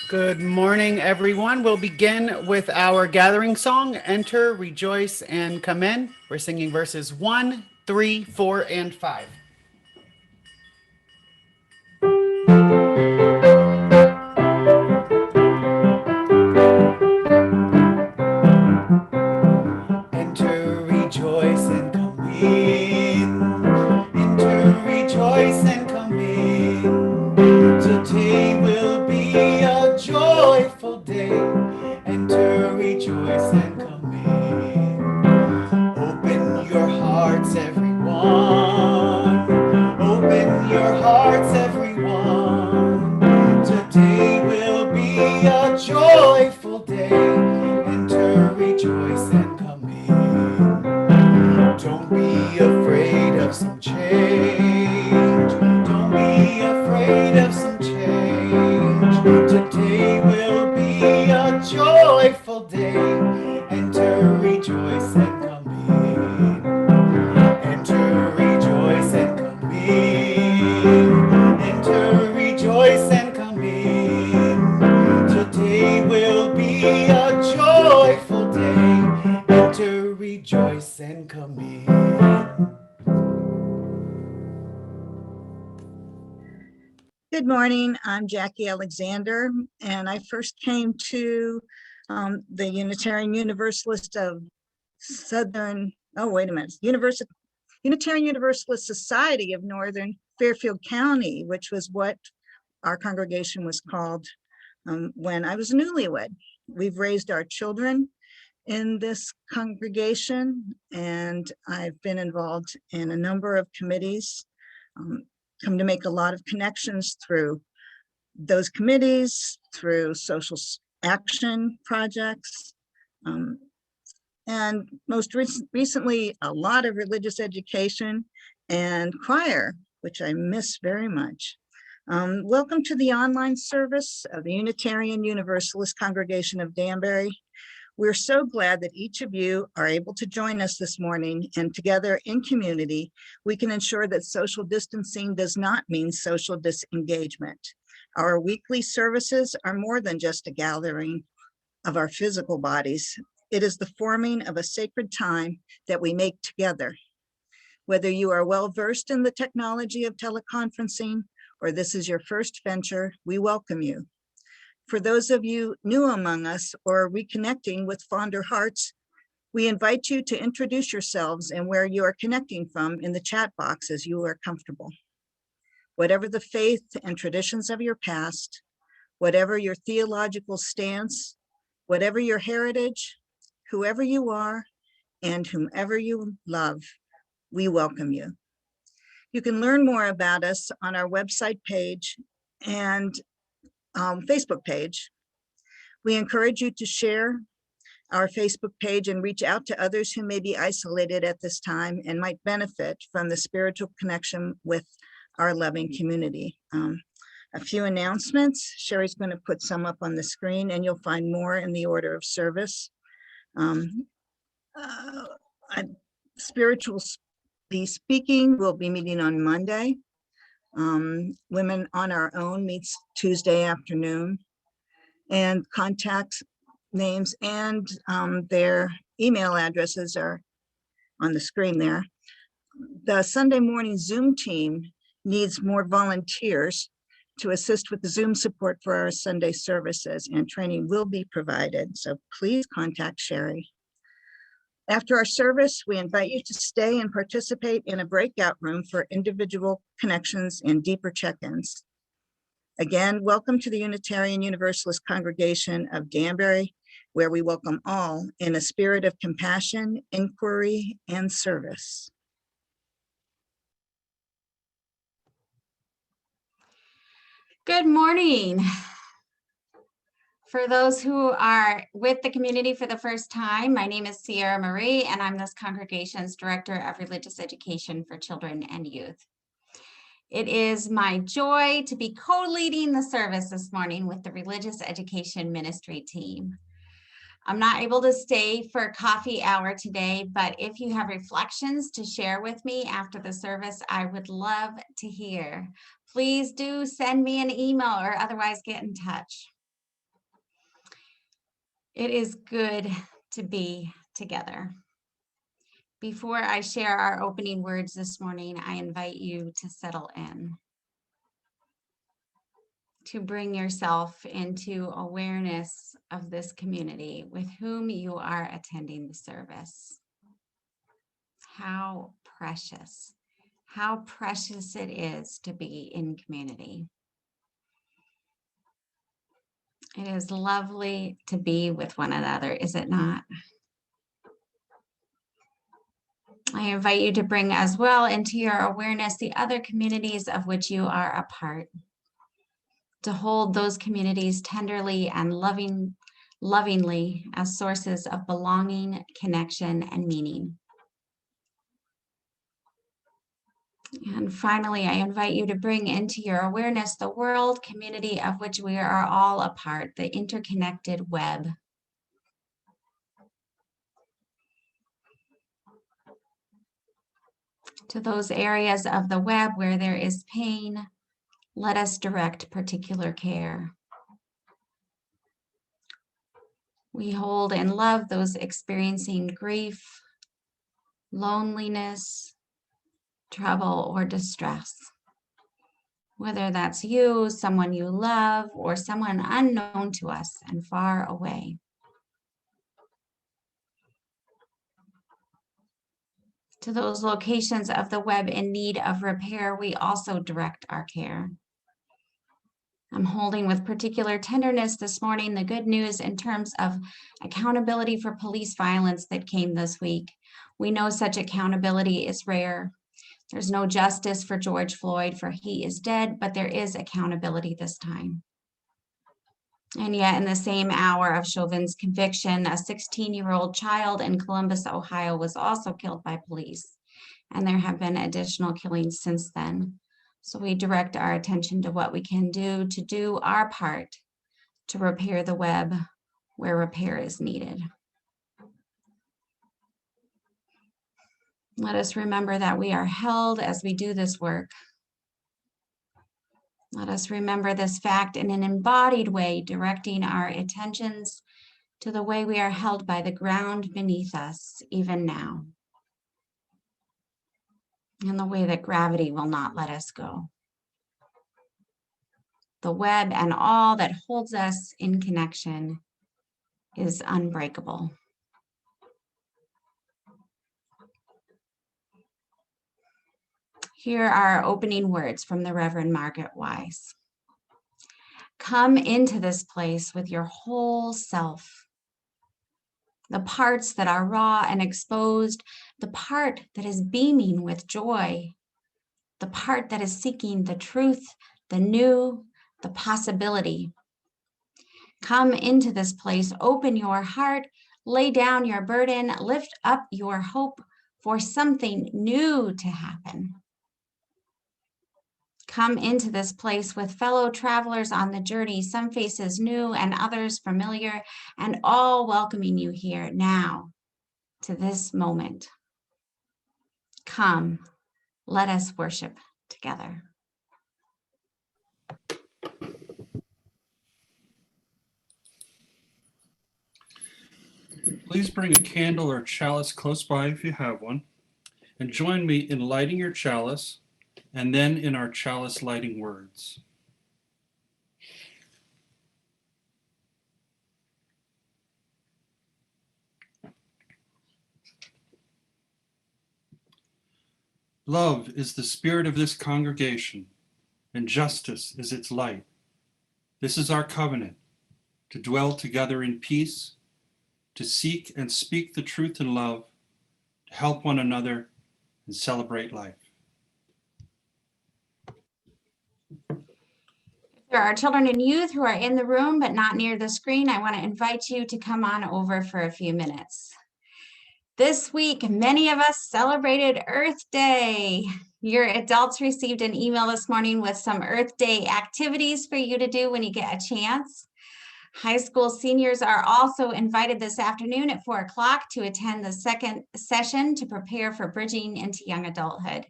Good morning, everyone. We'll begin with our gathering song, Enter, Rejoice, and Come In. We're singing verses 1, 3, 4, and 5. Enter, rejoice, and come in. Enter, rejoice, and come in. Today will be a joyful day. Enter, rejoice, and come in. Open your hearts, everyone. Open your hearts, everyone. Today will be a joyful day. Enter, rejoice, and come in. Don't be afraid of some change. Don't be afraid of some change. Today will be a joyful day. Enter, rejoice, and come in. Enter, rejoice, and come in. Enter, rejoice, and come in. Today will be a joyful day. Enter, rejoice, and come in. Good morning, I'm Jackie Alexander, and I first came to the Unitarian Universalist of Unitarian Universalist Society of Northern Fairfield County, which was what our congregation was called when I was a newlywed. We've raised our children in this congregation, and I've been involved in a number of committees. Come to make a lot of connections through those committees, through social action projects, and most recently, a lot of religious education and choir, which I miss very much. Welcome to the online service of the Unitarian Universalist Congregation of Danbury. We're so glad that each of you are able to join us this morning, and together in community, we can ensure that social distancing does not mean social disengagement. Our weekly services are more than just a gathering of our physical bodies. It is the forming of a sacred time that we make together. Whether you are well-versed in the technology of teleconferencing or this is your first venture, we welcome you. For those of you new among us or reconnecting with fonder hearts, we invite you to introduce yourselves and where you are connecting from in the chat box as you are comfortable. Whatever the faith and traditions of your past, whatever your theological stance, whatever your heritage, whoever you are, and whomever you love, we welcome you. You can learn more about us on our website page and Facebook page. We encourage you to share our Facebook page and reach out to others who may be isolated at this time and might benefit from the spiritual connection with our loving community. A few announcements. Sherry's going to put some up on the screen, and you'll find more in the order of service. Spiritually speaking, we'll be meeting on Monday. Women on Our Own meets Tuesday afternoon, and contact names and their email addresses are on the screen there. The Sunday morning Zoom team needs more volunteers to assist with the Zoom support for our Sunday services, and training will be provided, so please contact Sherry. After our service, we invite you to stay and participate in a breakout room for individual connections and deeper check-ins. Again, welcome to the Unitarian Universalist Congregation of Danbury, where we welcome all in a spirit of compassion, inquiry, and service. Good morning. For those who are with the community for the first time, my name is Sierra Marie, and I'm this congregation's Director of Religious Education for Children and Youth. It is my joy to be co-leading the service this morning with the Religious Education Ministry team. I'm not able to stay for coffee hour today, but if you have reflections to share with me after the service, I would love to hear. Please do send me an email or otherwise get in touch. It is good to be together. Before I share our opening words this morning, I invite you to settle in, to bring yourself into awareness of this community with whom you are attending the service. How precious it is to be in community. It is lovely to be with one another, is it not? I invite you to bring as well into your awareness the other communities of which you are a part, to hold those communities tenderly and lovingly as sources of belonging, connection, and meaning. And finally, I invite you to bring into your awareness the world community of which we are all a part, the interconnected web. To those areas of the web where there is pain, let us direct particular care. We hold and love those experiencing grief, loneliness, trouble, or distress. Whether that's you, someone you love, or someone unknown to us and far away. To those locations of the web in need of repair, we also direct our care. I'm holding with particular tenderness this morning the good news in terms of accountability for police violence that came this week. We know such accountability is rare. There's no justice for George Floyd, for he is dead, but there is accountability this time. And yet in the same hour of Chauvin's conviction, a 16-year-old child in Columbus, Ohio was also killed by police. And there have been additional killings since then. So we direct our attention to what we can do to do our part to repair the web where repair is needed. Let us remember that we are held as we do this work. Let us remember this fact in an embodied way, directing our attentions to the way we are held by the ground beneath us, even now, and the way that gravity will not let us go. The web and all that holds us in connection is unbreakable. Here are opening words from the Reverend Margaret Wise. Come into this place with your whole self. The parts that are raw and exposed, the part that is beaming with joy, the part that is seeking the truth, the new, the possibility. Come into this place, open your heart, lay down your burden, lift up your hope for something new to happen. Come into this place with fellow travelers on the journey, some faces new and others familiar, and all welcoming you here now to this moment. Come, let us worship together. Please bring a candle or chalice close by if you have one, and join me in lighting your chalice and then in our chalice lighting words. Love is the spirit of this congregation, and justice is its light. This is our covenant, to dwell together in peace, to seek and speak the truth in love, to help one another and celebrate life. There are children and youth who are in the room but not near the screen. I want to invite you to come on over for a few minutes. This week, many of us celebrated Earth Day. Your adults received an email this morning with some Earth Day activities for you to do when you get a chance. High school seniors are also invited this afternoon at 4 o'clock to attend the second session to prepare for bridging into young adulthood.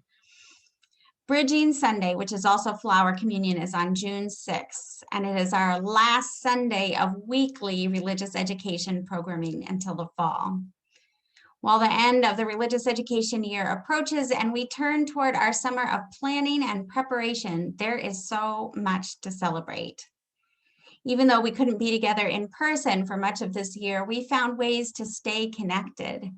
Bridging Sunday, which is also Flower Communion, is on June 6th, and it is our last Sunday of weekly religious education programming until the fall. While the end of the religious education year approaches and we turn toward our summer of planning and preparation, there is so much to celebrate. Even though we couldn't be together in person for much of this year, we found ways to stay connected,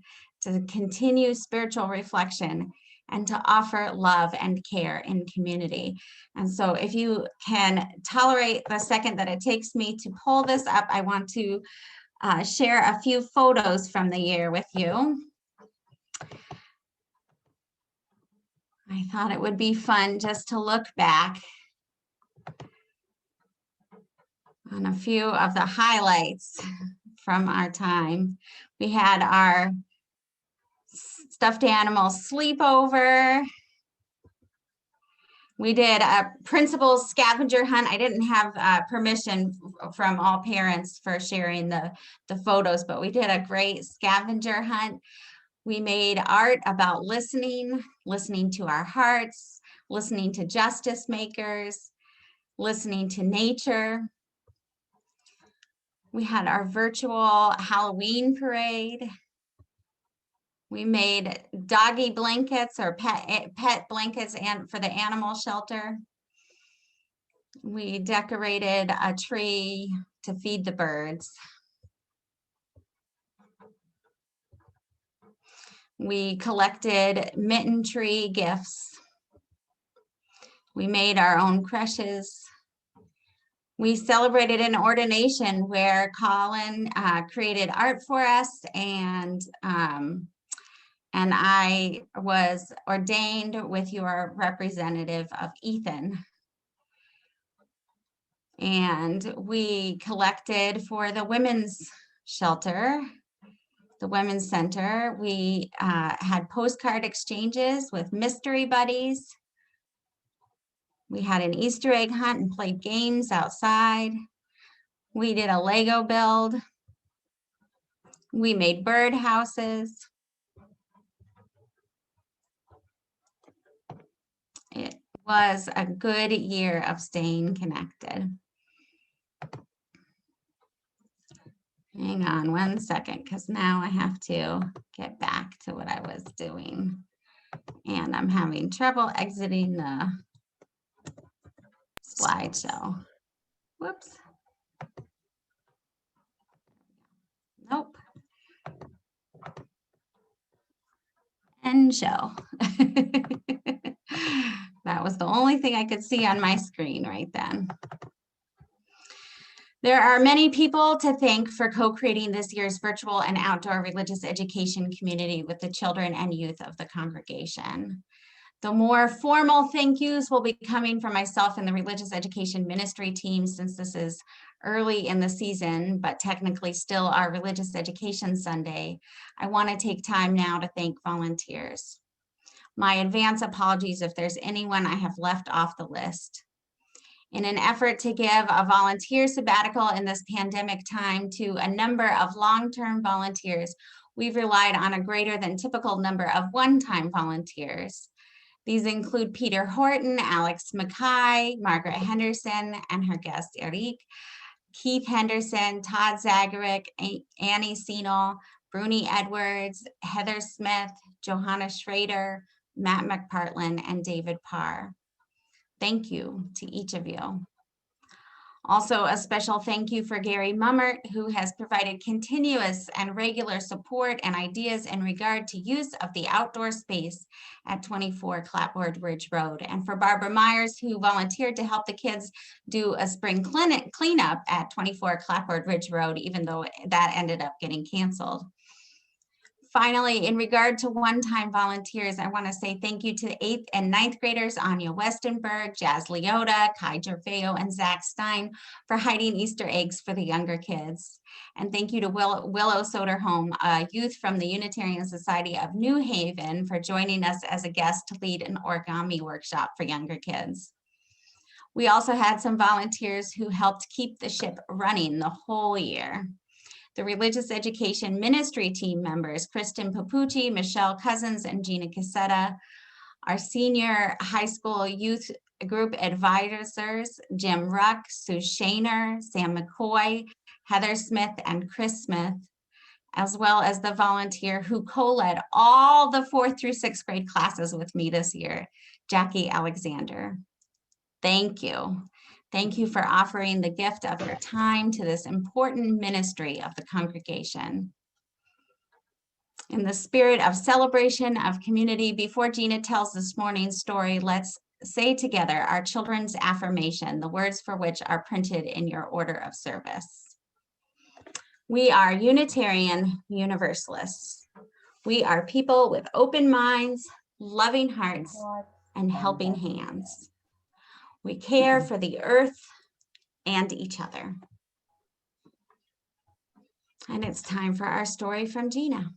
to continue spiritual reflection, and to offer love and care in community. And so if you can tolerate the second that it takes me to pull this up, I want to share a few photos from the year with you. I thought it would be fun just to look back on a few of the highlights from our time. We had our stuffed animal sleepover. We did a principal scavenger hunt. I didn't have permission from all parents for sharing the photos, but we did a great scavenger hunt. We made art about listening to our hearts, listening to justice makers, listening to nature. We had our virtual Halloween parade. We made doggy blankets or pet blankets and for the animal shelter. We decorated a tree to feed the birds. We collected mitten tree gifts. We made our own creches. We celebrated an ordination where Colin created art for us, and I was ordained with your representative of Ethan. And we collected for the women's shelter, the women's center. We had postcard exchanges with mystery buddies. We had an Easter egg hunt and played games outside. We did a Lego build. We made bird houses. It was a good year of staying connected. Hang on one second, because now I have to get back to what I was doing. And I'm having trouble exiting the slideshow. Whoops. Nope. End show. That was the only thing I could see on my screen right then. There are many people to thank for co-creating this year's virtual and outdoor religious education community with the children and youth of the congregation. The more formal thank yous will be coming from myself and the religious education ministry team, since this is early in the season, but technically still our religious education Sunday. I want to take time now to thank volunteers. My advance apologies if there's anyone I have left off the list. In an effort to give a volunteer sabbatical in this pandemic time to a number of long-term volunteers, we've relied on a greater than typical number of one-time volunteers. These include Peter Horton, Alex Mackay, Margaret Henderson, and her guest Eric, Keith Henderson, Todd Zagarick, Annie Senel, Bruni Edwards, Heather Smith, Johanna Schrader, Matt McPartlin, and David Parr. Thank you to each of you. Also, a special thank you for Gary Mummert, who has provided continuous and regular support and ideas in regard to use of the outdoor space at 24 Clapboard Ridge Road, and for Barbara Myers, who volunteered to help the kids do a spring cleanup at 24 Clapboard Ridge Road, even though that ended up getting canceled. Finally, in regard to one-time volunteers, I want to say thank you to the 8th and 9th graders, Anya Westenberg, Jazz Leota, Kai Gerveo, and Zach Stein for hiding Easter eggs for the younger kids. And thank you to Willow Soderholm, a youth from the Unitarian Society of New Haven, for joining us as a guest to lead an origami workshop for younger kids. We also had some volunteers who helped keep the ship running the whole year. The religious education ministry team members, Kristen Papucci, Michelle Cousins, and Gina Cassetta, our senior high school youth group advisors, Jim Ruck, Sue Shaner, Sam McCoy, Heather Smith, and Chris Smith, as well as the volunteer who co-led all the 4th through 6th grade classes with me this year, Jackie Alexander. Thank you. Thank you for offering the gift of your time to this important ministry of the congregation. In the spirit of celebration of community, before Gina tells this morning's story, let's say together our children's affirmation, the words for which are printed in your order of service. We are Unitarian Universalists. We are people with open minds, loving hearts, and helping hands. We care for the earth and each other. And it's time for our story from Gina.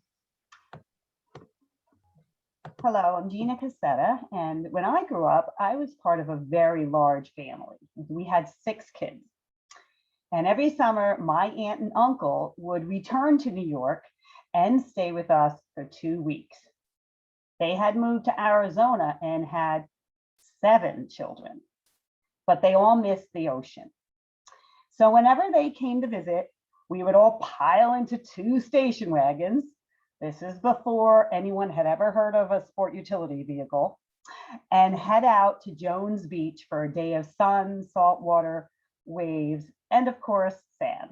Hello, I'm Gina Cassetta, and when I grew up, I was part of a very large family. We had 6 kids. And every summer, my aunt and uncle would return to New York and stay with us for 2 weeks. They had moved to Arizona and had 7 children, but they all missed the ocean. So whenever they came to visit, we would all pile into 2 station wagons. This is before anyone had ever heard of a sport utility vehicle, and head out to Jones Beach for a day of sun, salt water, waves, and of course, sand.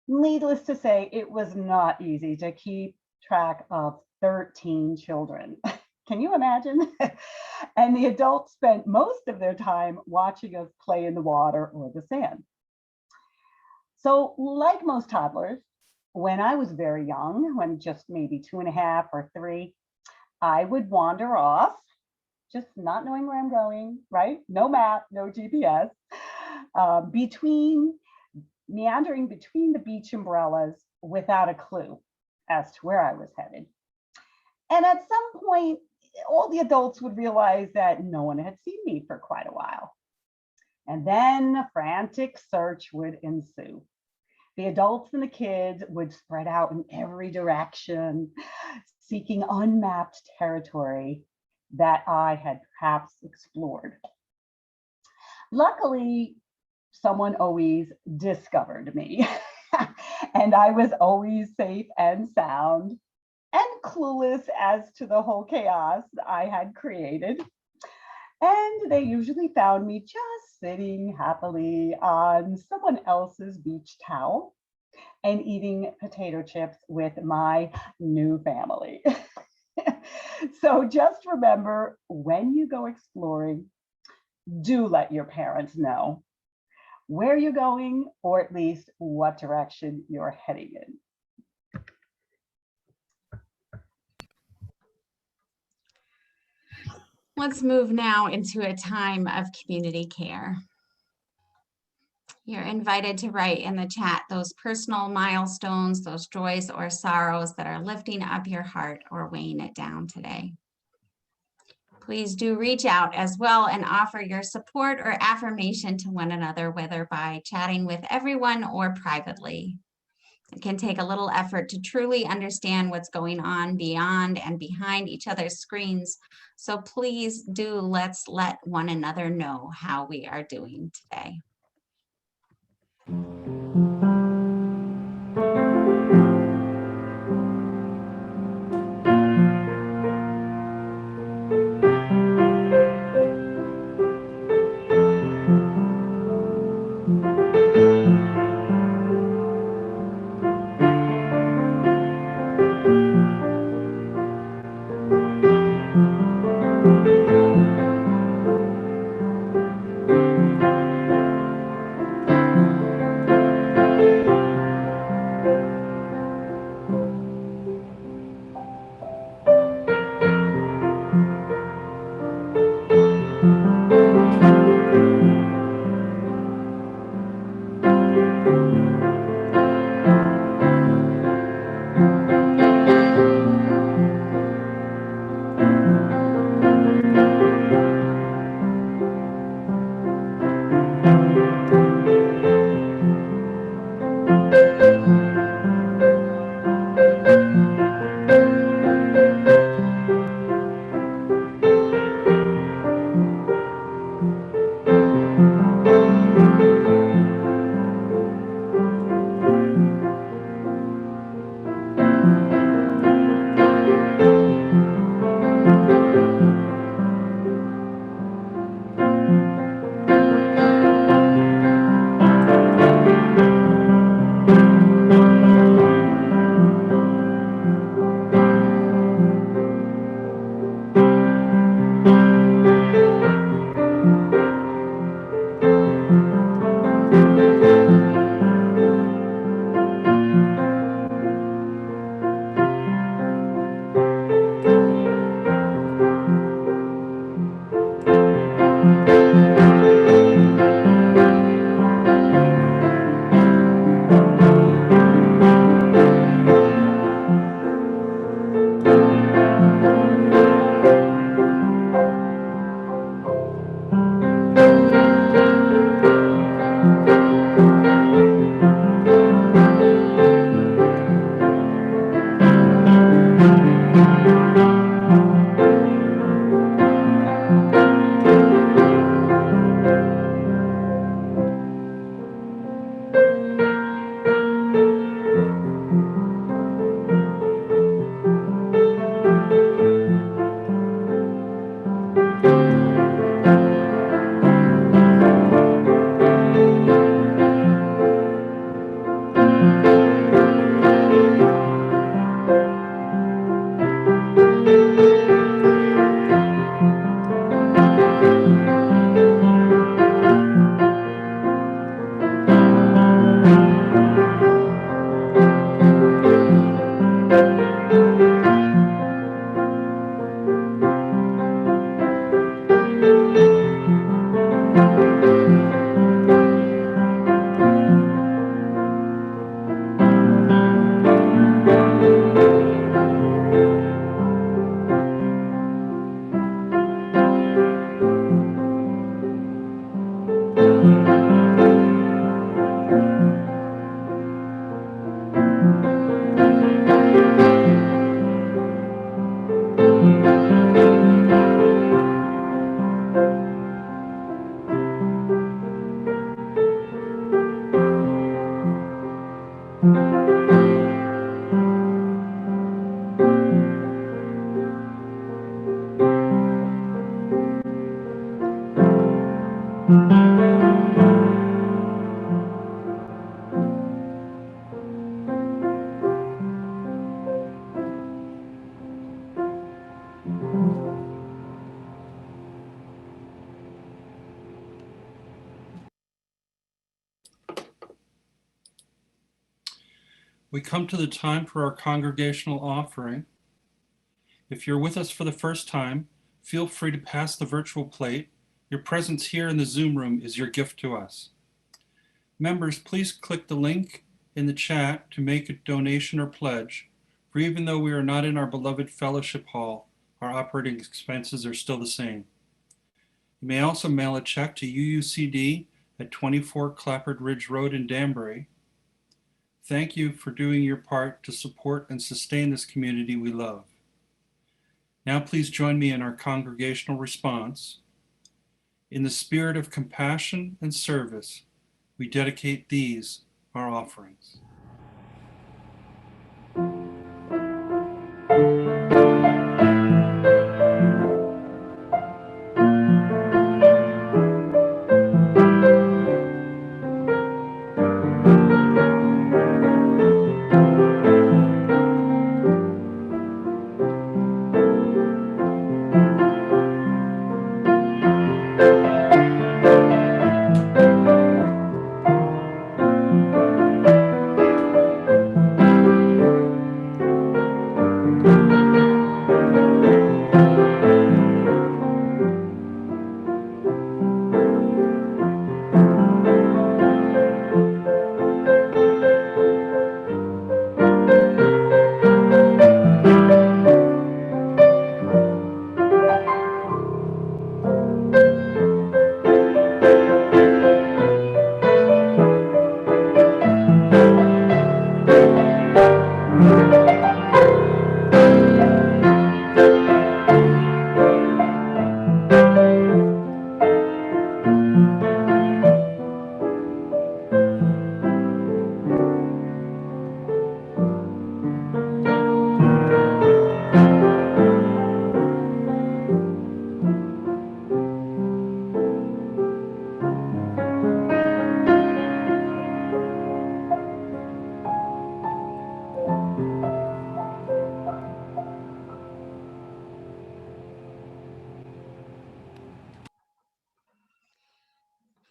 Needless to say, it was not easy to keep track of 13 children. Can you imagine? And the adults spent most of their time watching us play in the water or the sand. So like most toddlers, when I was very young, when just maybe 2.5 or 3, I would wander off, just not knowing where I'm going, right? No map, no GPS, meandering between the beach umbrellas without a clue as to where I was headed. And at some point, all the adults would realize that no one had seen me for quite a while. And then a frantic search would ensue. The adults and the kids would spread out in every direction, seeking unmapped territory that I had perhaps explored. Luckily, someone always discovered me, and I was always safe and sound and clueless as to the whole chaos I had created. And they usually found me just sitting happily on someone else's beach towel and eating potato chips with my new family. So just remember, when you go exploring, do let your parents know where you're going, or at least what direction you're heading in. Let's move now into a time of community care. You're invited to write in the chat those personal milestones, those joys or sorrows that are lifting up your heart or weighing it down today. Please do reach out as well and offer your support or affirmation to one another, whether by chatting with everyone or privately. It can take a little effort to truly understand what's going on beyond and behind each other's screens. So please do, let's let one another know how we are doing today. We come to the time for our congregational offering. If you're with us for the first time, feel free to pass the virtual plate. Your presence here in the Zoom room is your gift to us. Members, please click the link in the chat to make a donation or pledge. For even though we are not in our beloved fellowship hall, our operating expenses are still the same. You may also mail a check to UUCD at 24 Claphard Ridge Road in Danbury. Thank you for doing your part to support and sustain this community we love. Now please join me in our congregational response. In the spirit of compassion and service, we dedicate these, our offerings.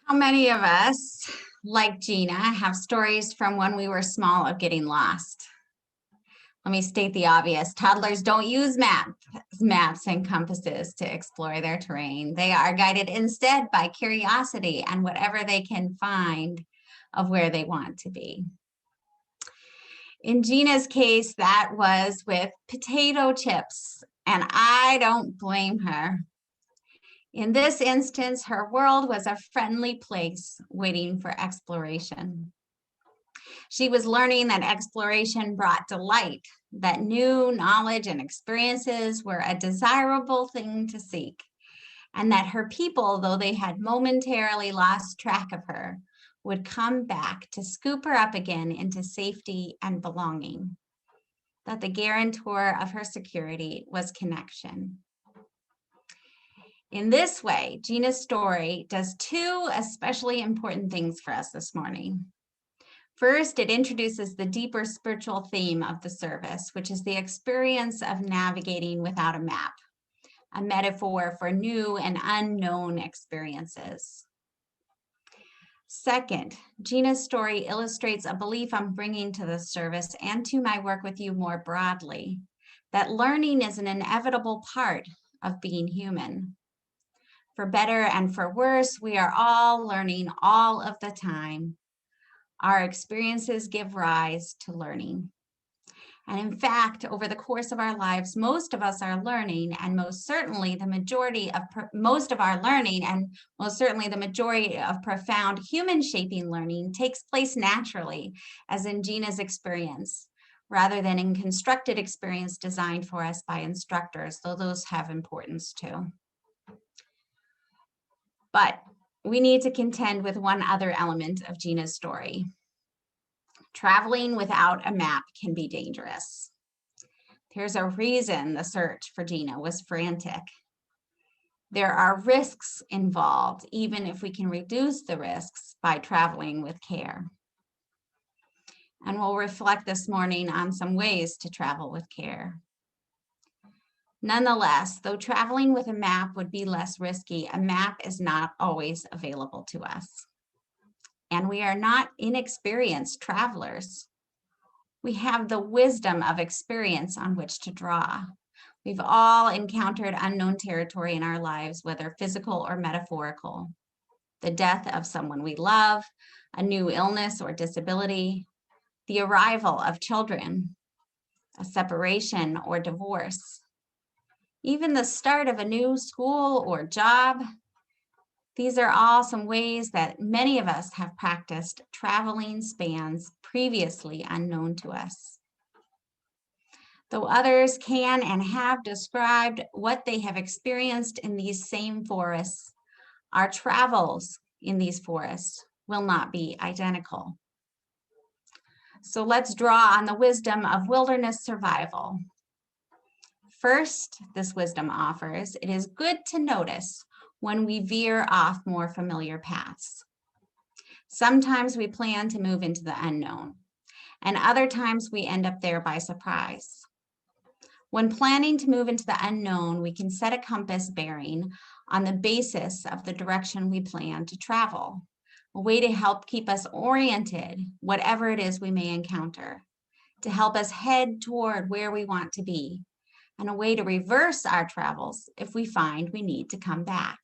How many of us, like Gina, have stories from when we were small of getting lost? Let me state the obvious. Toddlers don't use maps and compasses to explore their terrain. They are guided instead by curiosity and whatever they can find of where they want to be. In Gina's case, that was with potato chips, and I don't blame her. In this instance, her world was a friendly place waiting for exploration. She was learning that exploration brought delight, that new knowledge and experiences were a desirable thing to seek, and that her people, though they had momentarily lost track of her, would come back to scoop her up again into safety and belonging, that the guarantor of her security was connection. In this way, Gina's story does two especially important things for us this morning. First, it introduces the deeper spiritual theme of the service, which is the experience of navigating without a map, a metaphor for new and unknown experiences. Second, Gina's story illustrates a belief I'm bringing to the service and to my work with you more broadly, that learning is an inevitable part of being human. For better and for worse, we are all learning all of the time. Our experiences give rise to learning. And in fact, over the course of our lives, most of us are learning, and most certainly the majority of profound human shaping learning takes place naturally, as in Gina's experience, rather than in constructed experience designed for us by instructors, though those have importance too. But we need to contend with one other element of Gina's story. Traveling without a map can be dangerous. There's a reason the search for Gina was frantic. There are risks involved, even if we can reduce the risks by traveling with care. And we'll reflect this morning on some ways to travel with care. Nonetheless, though traveling with a map would be less risky, a map is not always available to us. And we are not inexperienced travelers. We have the wisdom of experience on which to draw. We've all encountered unknown territory in our lives, whether physical or metaphorical. The death of someone we love, a new illness or disability, the arrival of children, a separation or divorce, even the start of a new school or job. These are all some ways that many of us have practiced traveling spans previously unknown to us. Though others can and have described what they have experienced in these same forests, our travels in these forests will not be identical. So let's draw on the wisdom of wilderness survival. First, this wisdom offers, it is good to notice when we veer off more familiar paths. Sometimes we plan to move into the unknown, and other times we end up there by surprise. When planning to move into the unknown, we can set a compass bearing on the basis of the direction we plan to travel, a way to help keep us oriented, whatever it is we may encounter, to help us head toward where we want to be, and a way to reverse our travels if we find we need to come back.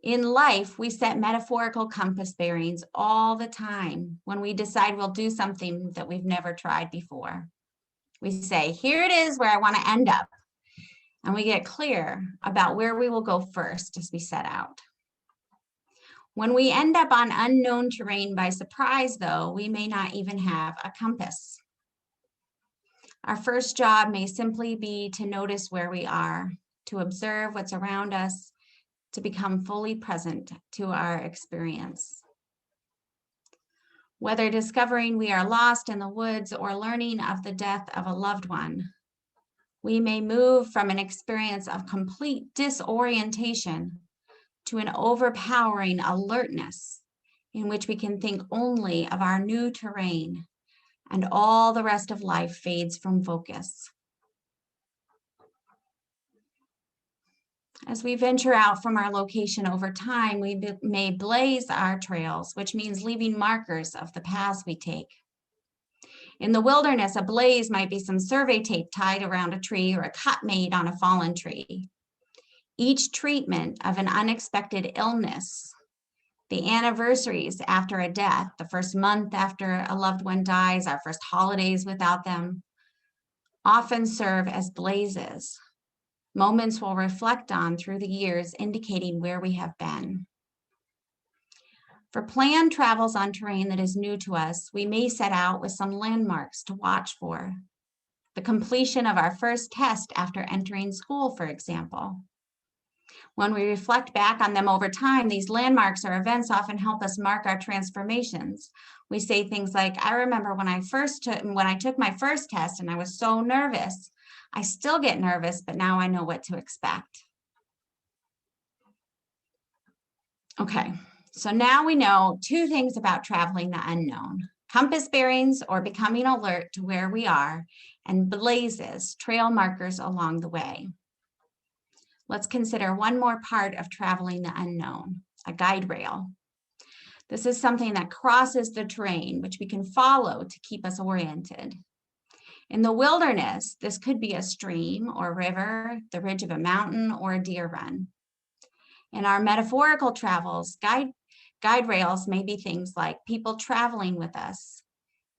In life, we set metaphorical compass bearings all the time when we decide we'll do something that we've never tried before. We say, here it is where I want to end up. And we get clear about where we will go first as we set out. When we end up on unknown terrain by surprise, though, we may not even have a compass. Our first job may simply be to notice where we are, to observe what's around us, to become fully present to our experience. Whether discovering we are lost in the woods or learning of the death of a loved one, we may move from an experience of complete disorientation to an overpowering alertness in which we can think only of our new terrain, and all the rest of life fades from focus. As we venture out from our location over time, we may blaze our trails, which means leaving markers of the paths we take. In the wilderness, a blaze might be some survey tape tied around a tree or a cut made on a fallen tree. Each treatment of an unexpected illness, the anniversaries after a death, the first month after a loved one dies, our first holidays without them, often serve as blazes. Moments we'll reflect on through the years, indicating where we have been. For planned travels on terrain that is new to us, we may set out with some landmarks to watch for. The completion of our first test after entering school, for example. When we reflect back on them over time, these landmarks or events often help us mark our transformations. We say things like, I remember when I took my first test and I was so nervous. I still get nervous, but now I know what to expect. Okay, so now we know two things about traveling the unknown: compass bearings, or becoming alert to where we are, and blazes, trail markers along the way. Let's consider one more part of traveling the unknown, a guide rail. This is something that crosses the terrain, which we can follow to keep us oriented. In the wilderness, this could be a stream or river, the ridge of a mountain, or a deer run. In our metaphorical travels, guide rails may be things like people traveling with us,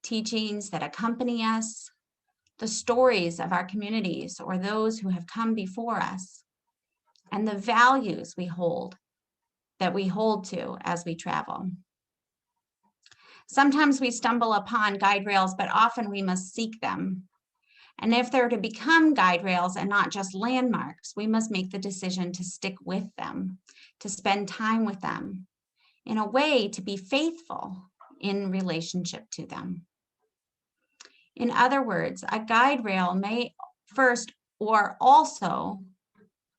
teachings that accompany us, the stories of our communities or those who have come before us, and the values we hold to as we travel. Sometimes we stumble upon guide rails, but often we must seek them. And if they're to become guide rails and not just landmarks, we must make the decision to stick with them, to spend time with them, in a way to be faithful in relationship to them. In other words, a guide rail may first or also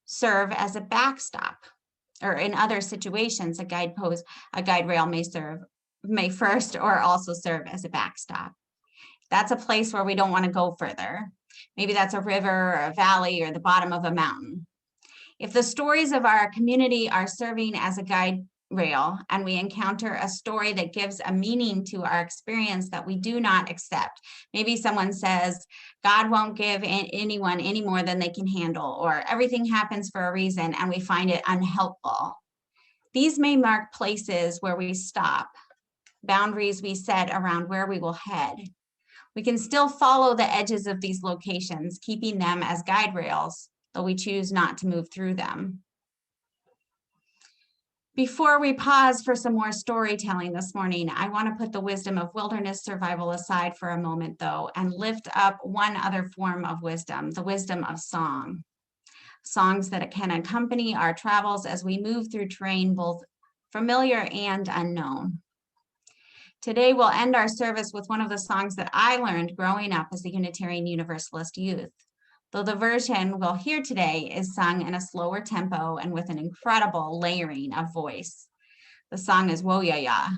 serve as a backstop, or in other situations, a guide rail may first or also serve as a backstop. That's a place where we don't want to go further. Maybe that's a river or a valley or the bottom of a mountain. If the stories of our community are serving as a guide rail and we encounter a story that gives a meaning to our experience that we do not accept, maybe someone says, God won't give anyone any more than they can handle, or everything happens for a reason, and we find it unhelpful. These may mark places where we stop, boundaries we set around where we will head. We can still follow the edges of these locations, keeping them as guide rails, though we choose not to move through them. Before we pause for some more storytelling this morning, I want to put the wisdom of wilderness survival aside for a moment, though, and lift up one other form of wisdom, the wisdom of song. Songs that can accompany our travels as we move through terrain, both familiar and unknown. Today, we'll end our service with one of the songs that I learned growing up as a Unitarian Universalist youth, though the version we'll hear today is sung in a slower tempo and with an incredible layering of voice. The song is Wo-Ya-Ya.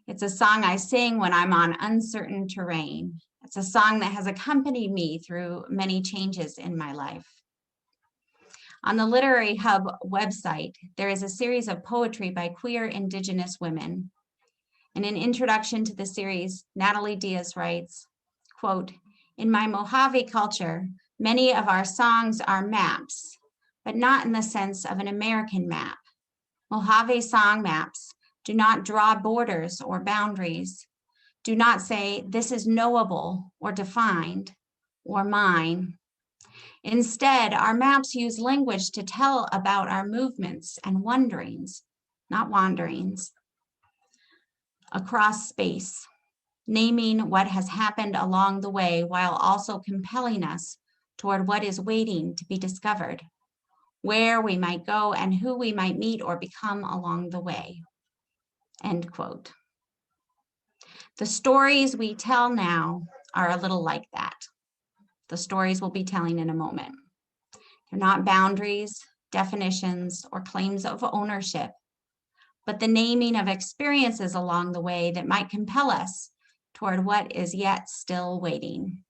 It's a song I sing when I'm on uncertain terrain. It's a song that has accompanied me through many changes in my life. On the Literary Hub website, there is a series of poetry by queer Indigenous women. In an introduction to the series, Natalie Diaz writes, quote, "In my Mojave culture, many of our songs are maps, but not in the sense of an American map. Mojave song maps do not draw borders or boundaries, do not say this is knowable or defined or mine. Instead, our maps use language to tell about our movements and wonderings, not wanderings, across space, naming what has happened along the way while also compelling us toward what is waiting to be discovered, where we might go and who we might meet or become along the way." End quote. The stories we tell now are a little like that. The stories we'll be telling in a moment. They're not boundaries, definitions, or claims of ownership, but the naming of experiences along the way that might compel us toward what is yet still waiting.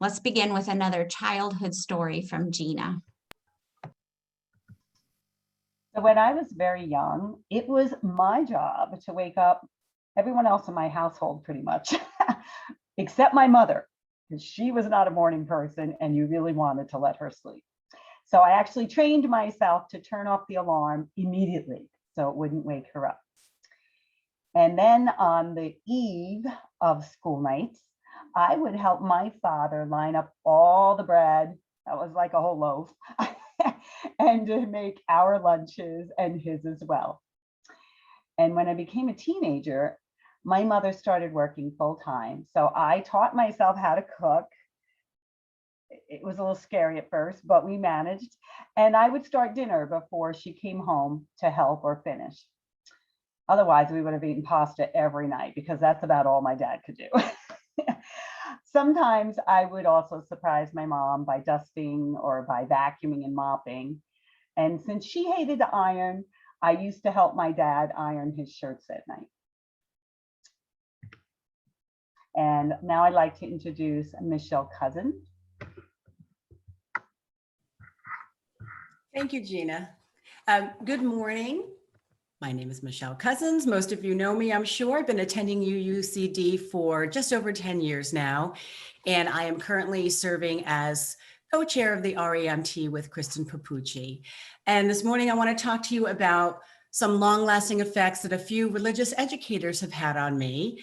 Let's begin with another childhood story from Gina. So when I was very young, it was my job to wake up everyone else in my household pretty much, except my mother, because she was not a morning person and you really wanted to let her sleep. So I actually trained myself to turn off the alarm immediately so it wouldn't wake her up. And then on the eve of school nights, I would help my father line up all the bread, that was like a whole loaf, and to make our lunches and his as well. And when I became a teenager, my mother started working full time. So I taught myself how to cook. It was a little scary at first, but we managed. And I would start dinner before she came home to help or finish. Otherwise, we would have eaten pasta every night because that's about all my dad could do. Sometimes I would also surprise my mom by dusting or by vacuuming and mopping. And since she hated to iron, I used to help my dad iron his shirts at night. And now I'd like to introduce Michelle Cousins. Thank you, Gina. Good morning. My name is Michelle Cousins. Most of you know me, I'm sure. I've been attending UUCD for just over 10 years now, and I am currently serving as co-chair of the REMT with Kristen Papucci. And this morning I want to talk to you about some long-lasting effects that a few religious educators have had on me.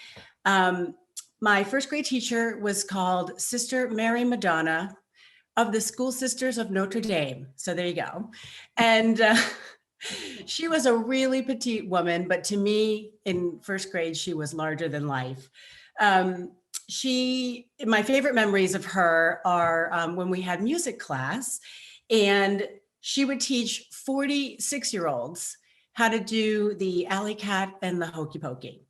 My first grade teacher was called Sister Mary Madonna of the School Sisters of Notre Dame. So there you go. And she was a really petite woman, but to me in first grade, she was larger than life. My favorite memories of her are when we had music class, and she would teach 46-year-olds how to do the Alley Cat and the Hokey Pokey.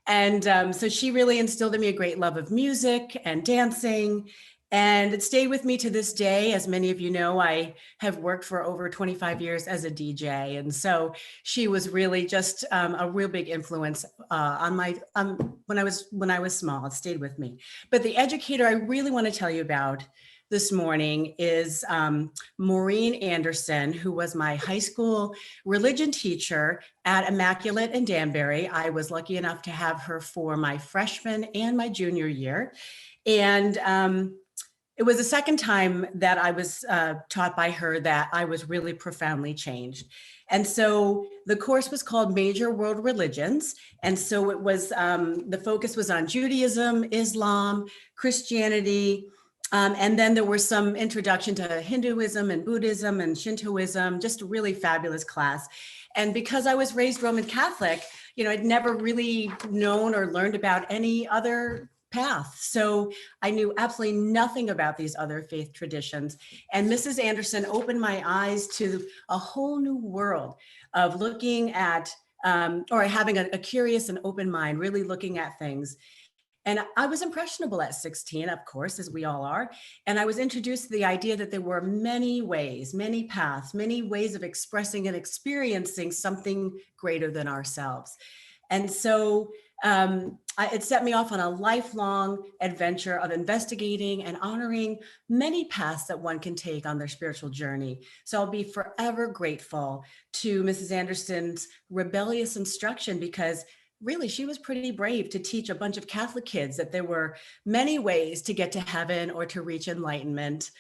And so she really instilled in me a great love of music and dancing. And it stayed with me to this day. As many of you know, I have worked for over 25 years as a DJ. And so she was really just a real big influence on my, when I was small. It stayed with me. But the educator I really want to tell you about this morning is Maureen Anderson, who was my high school religion teacher at Immaculate in Danbury. I was lucky enough to have her for my freshman and my junior year. And it was the second time that I was taught by her that I was really profoundly changed. And so the course was called Major World Religions. And so it was, the focus was on Judaism, Islam, Christianity, and then there was some introduction to Hinduism and Buddhism and Shintoism, just a really fabulous class. And because I was raised Roman Catholic, you know, I'd never really known or learned about any other path. So I knew absolutely nothing about these other faith traditions. And Mrs. Anderson opened my eyes to a whole new world of looking at, or having a curious and open mind, really looking at things. And I was impressionable at 16, of course, as we all are. And I was introduced to the idea that there were many ways, many paths, many ways of expressing and experiencing something greater than ourselves. And so it set me off on a lifelong adventure of investigating and honoring many paths that one can take on their spiritual journey. So I'll be forever grateful to Mrs. Anderson's rebellious instruction, because really she was pretty brave to teach a bunch of Catholic kids that there were many ways to get to heaven or to reach enlightenment.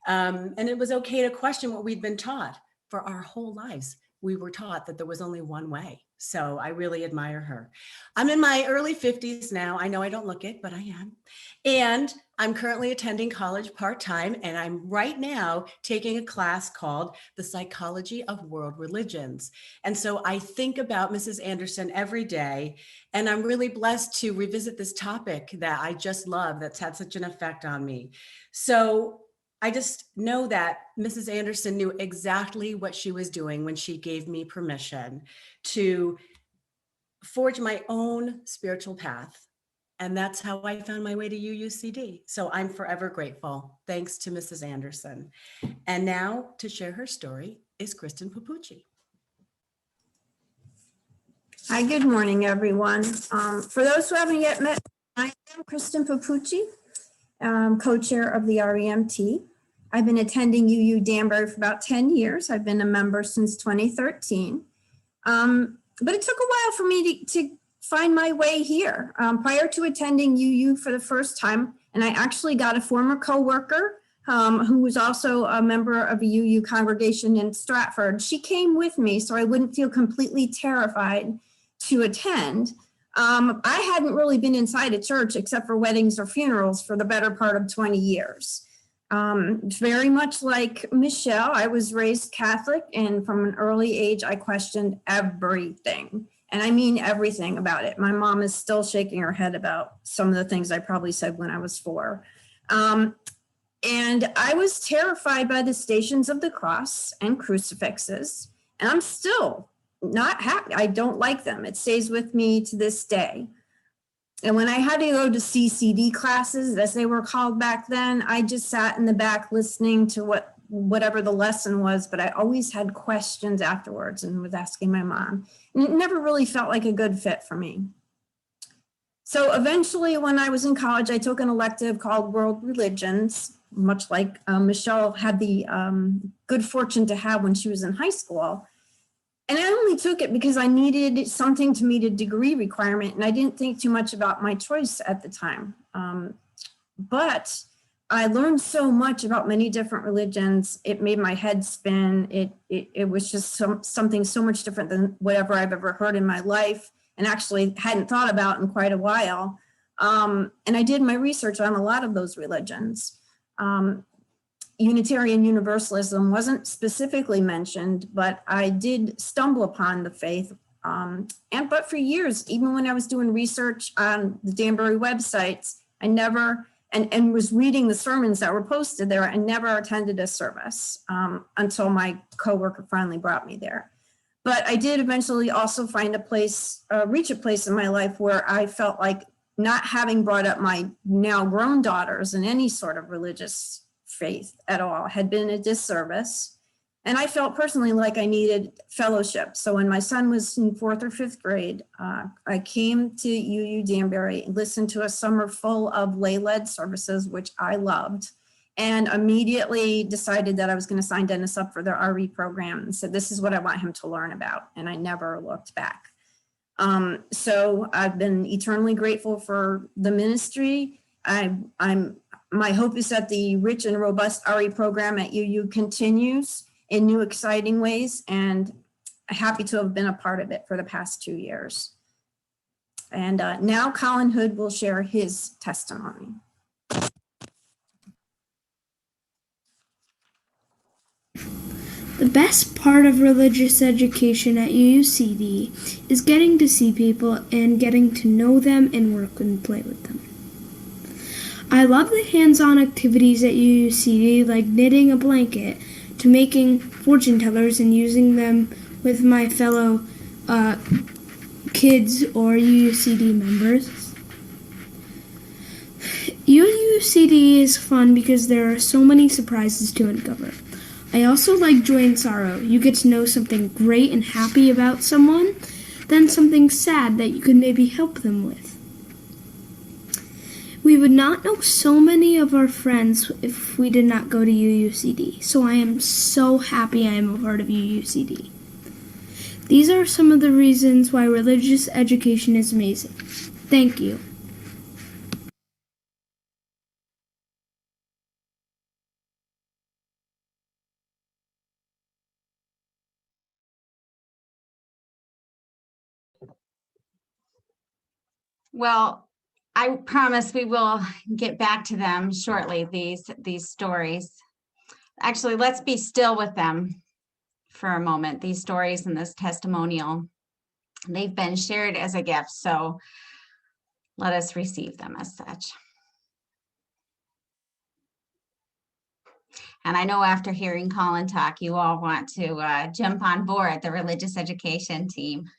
And it was okay to question what we'd been taught for our whole lives. We were taught that there was only one way. So I really admire her. I'm in my early 50s now. I know I don't look it, but I am. And I'm currently attending college part-time, and I'm right now taking a class called The Psychology of World Religions. And so I think about Mrs. Anderson every day, and I'm really blessed to revisit this topic that I just love, that's had such an effect on me. So I just know that Mrs. Anderson knew exactly what she was doing when she gave me permission to forge my own spiritual path. And that's how I found my way to UUCD. So I'm forever grateful. Thanks to Mrs. Anderson. And now to share her story is Kristen Papucci. Hi, good morning, everyone. For those who haven't yet met, I am Kristen Papucci, co-chair of the REMT. I've been attending UU Danbury for about 10 years. I've been a member since 2013. But it took a while for me to find my way here. Prior to attending UU for the first time, and I actually got a former coworker who was also a member of a UU congregation in Stratford. She came with me so I wouldn't feel completely terrified to attend. I hadn't really been inside a church except for weddings or funerals for the better part of 20 years. Very much like Michelle, I was raised Catholic, and from an early age, I questioned everything. And I mean everything about it. My mom is still shaking her head about some of the things I probably said when I was 4. And I was terrified by the Stations of the Cross and crucifixes, and I'm still not happy. I don't like them. It stays with me to this day. And when I had to go to CCD classes, as they were called back then, I just sat in the back listening to whatever the lesson was, but I always had questions afterwards and was asking my mom. And it never really felt like a good fit for me. So eventually, when I was in college, I took an elective called World Religions, much like Michelle had the good fortune to have when she was in high school. And I only took it because I needed something to meet a degree requirement, and I didn't think too much about my choice at the time. But I learned so much about many different religions. It made my head spin. It was just something so much different than whatever I've ever heard in my life, and actually hadn't thought about in quite a while. And I did my research on a lot of those religions. Unitarian Universalism wasn't specifically mentioned, but I did stumble upon the faith. But for years, even when I was doing research on the Danbury websites, I never, and was reading the sermons that were posted there, I never attended a service until my coworker finally brought me there. But I did eventually also find a place, reach a place in my life where I felt like not having brought up my now grown daughters in any sort of religious faith at all had been a disservice. And I felt personally like I needed fellowship. So when my son was in 4th or 5th grade, I came to UU Danbury and listened to a summer full of lay-led services, which I loved, and immediately decided that I was going to sign Dennis up for the RE program and said, this is what I want him to learn about. And I never looked back. So I've been eternally grateful for the ministry. My hope is that the rich and robust RE program at UU continues in new, exciting ways, and happy to have been a part of it for the past 2 years. And now Colin Hood will share his testimony. The best part of religious education at UUCD is getting to see people and getting to know them and work and play with them. I love the hands-on activities at UUCD, like knitting a blanket, to making fortune tellers and using them with my fellow kids or UUCD members. UUCD is fun because there are so many surprises to uncover. I also like joy and sorrow. You get to know something great and happy about someone, then something sad that you could maybe help them with. We would not know so many of our friends if we did not go to UUCD, so I am so happy I am a part of UUCD. These are some of the reasons why religious education is amazing. Thank you. Well, I promise we will get back to them shortly, these stories. Actually, let's be still with them for a moment, these stories and this testimonial. They've been shared as a gift, so let us receive them as such. And I know after hearing Colin talk, you all want to jump on board the religious education team.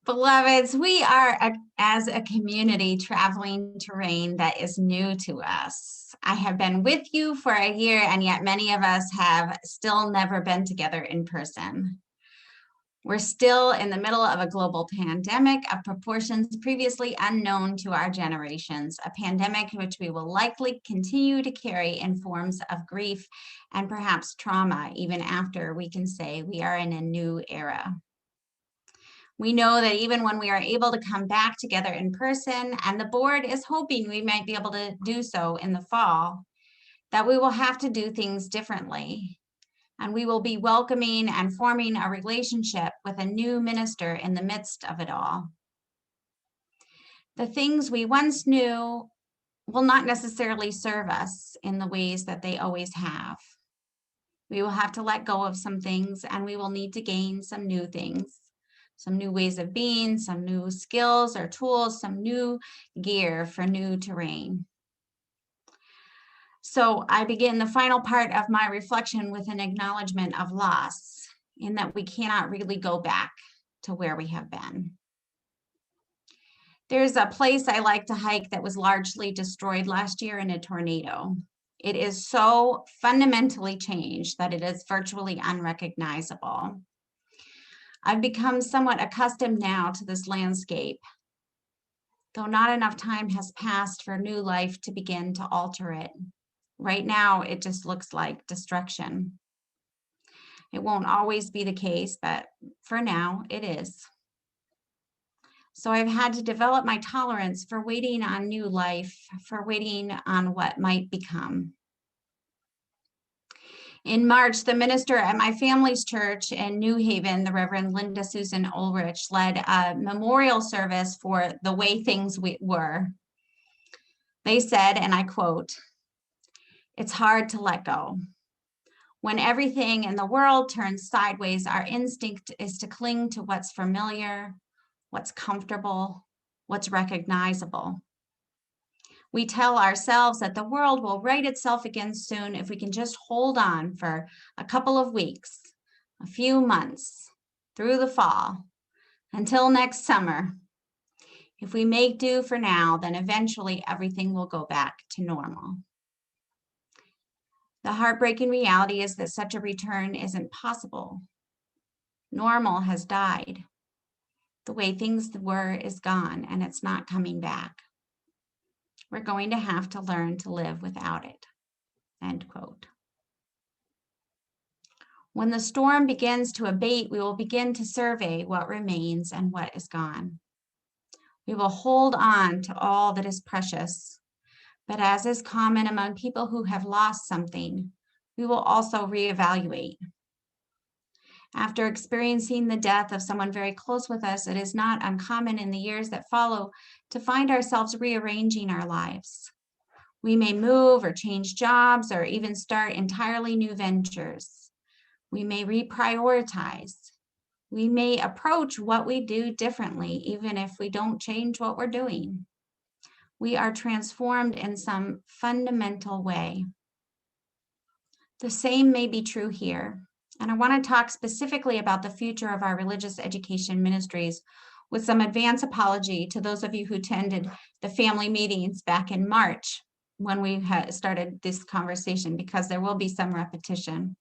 Beloveds, we are, as a community, traveling terrain that is new to us. I have been with you for a year, and yet many of us have still never been together in person. We're still in the middle of a global pandemic of proportions previously unknown to our generations, a pandemic which we will likely continue to carry in forms of grief and perhaps trauma, even after we can say we are in a new era. We know that even when we are able to come back together in person, and the board is hoping we might be able to do so in the fall, that we will have to do things differently. And we will be welcoming and forming a relationship with a new minister in the midst of it all. The things we once knew will not necessarily serve us in the ways that they always have. We will have to let go of some things, and we will need to gain some new things. Some new ways of being, some new skills or tools, some new gear for new terrain. So I begin the final part of my reflection with an acknowledgement of loss, in that we cannot really go back to where we have been. There's a place I like to hike that was largely destroyed last year in a tornado. It is so fundamentally changed that it is virtually unrecognizable. I've become somewhat accustomed now to this landscape, though not enough time has passed for new life to begin to alter it. Right now, it just looks like destruction. It won't always be the case, but for now, it is. So I've had to develop my tolerance for waiting on new life, for waiting on what might become. In March, the minister at my family's church in New Haven, the Reverend Linda Susan Ulrich, led a memorial service for the way things were. They said, and I quote, "It's hard to let go. When everything in the world turns sideways, our instinct is to cling to what's familiar, what's comfortable, what's recognizable. We tell ourselves that the world will right itself again soon if we can just hold on for a couple of weeks, a few months, through the fall, until next summer. If we make do for now, then eventually everything will go back to normal." The heartbreaking reality is that such a return isn't possible. Normal has died. The way things were is gone, and it's not coming back. We're going to have to learn to live without it. End quote. When the storm begins to abate, we will begin to survey what remains and what is gone. We will hold on to all that is precious, but as is common among people who have lost something, we will also reevaluate. After experiencing the death of someone very close with us, it is not uncommon in the years that follow to find ourselves rearranging our lives. We may move or change jobs or even start entirely new ventures. We may reprioritize. We may approach what we do differently, even if we don't change what we're doing. We are transformed in some fundamental way. The same may be true here. And I want to talk specifically about the future of our religious education ministries with some advance apology to those of you who attended the family meetings back in March when we had started this conversation, because there will be some repetition.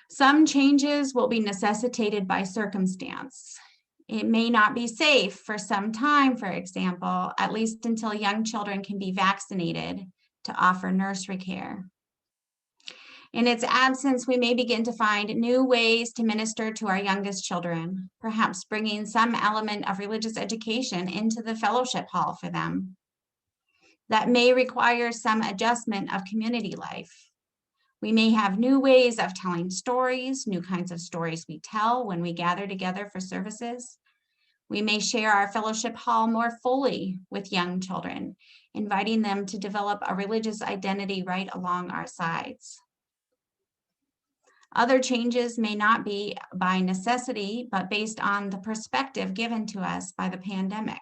Some changes will be necessitated by circumstance. It may not be safe for some time, for example, at least until young children can be vaccinated, to offer nursery care. In its absence, we may begin to find new ways to minister to our youngest children, perhaps bringing some element of religious education into the fellowship hall for them. That may require some adjustment of community life. We may have new ways of telling stories, new kinds of stories we tell when we gather together for services. We may share our fellowship hall more fully with young children, inviting them to develop a religious identity right along our sides. Other changes may not be by necessity, but based on the perspective given to us by the pandemic.